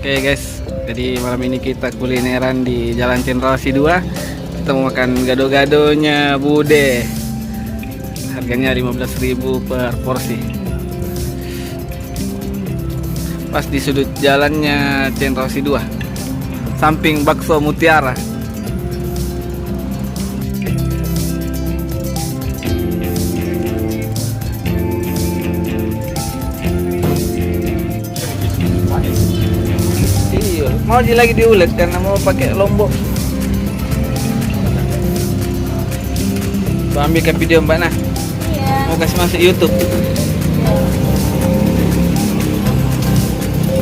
Oke guys, jadi malam ini kita kulineran di Jalan Cendrawasih 2. Kita mau makan gado-gadonya Bude. Harganya 15.000 per porsi. Pas di sudut jalannya Cendrawasih 2, samping Bakso Mutiara. Mau lagi diulet karena mau pakai lombok. Tuh, ambil ke video Mbak Nah. Iya. Mau kasih masuk YouTube.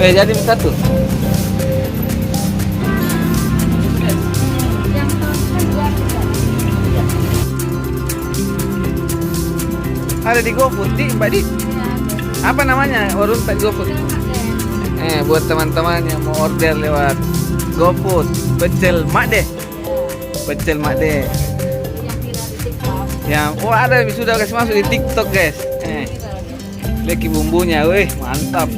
Jadi satu. Yang kedua juga. Ada di GoFood di Mbak Di. Apa namanya? Warung tak GoFood. Buat teman-teman yang mau order lewat GoFood, pecel Makde. Pecel Makde. Yang ada sudah kasih masuk di TikTok, guys. Leki bumbunya, weh, mantap.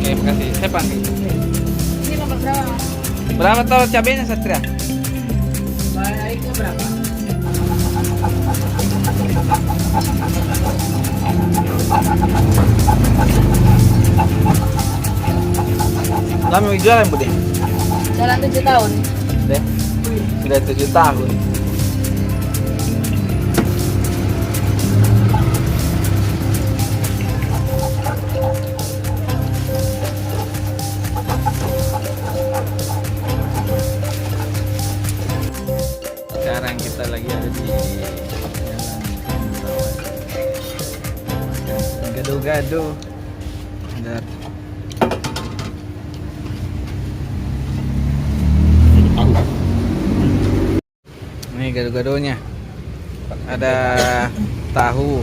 Oke, makasih. Saya panggil. Ini nomor berapa? Berapa tol cabenya, Satria? Baiknya berapa? Lama mau jualan, Bude? Jalan 7 tahun. Deh, sudah 7 tahun. Sekarang kita lagi ada di Jalan Gado-gado. Ada ini gado-gadonya. Ada tahu,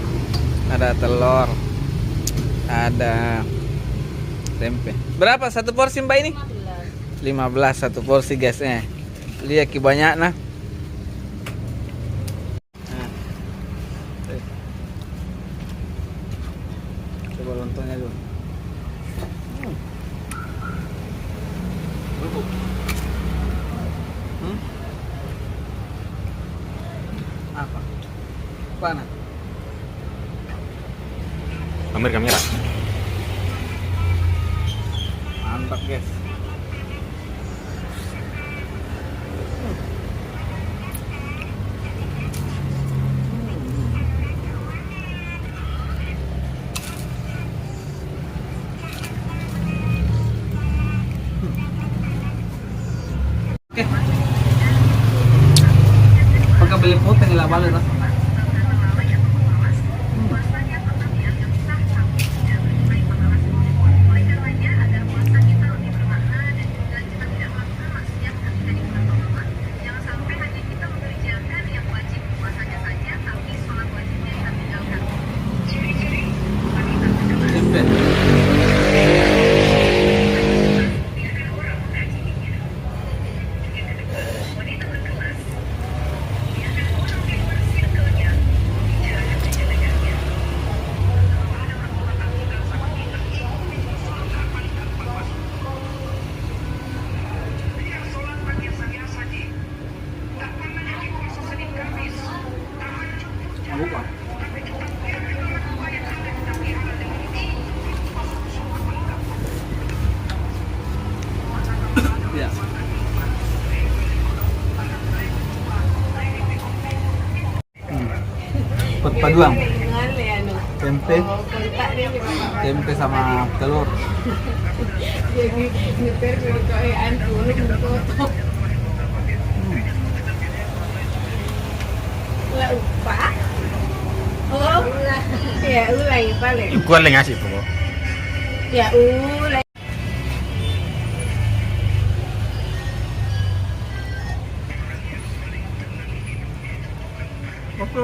ada telur, ada tempe. Berapa satu porsi Mbak ini? 15 satu porsi, guys. Lihat ki banyak nah. Coba lontongnya dulu. Apa? Mana? Pamer kamera. Mantap, guys. Oke. Pakai beli putih nggak balik lah. Buka. Ya. Perpaduan tempe, tempe sama telur. Oh, ya ulay paling. Ikuan lang ngasih po. Ya ulay. Oke,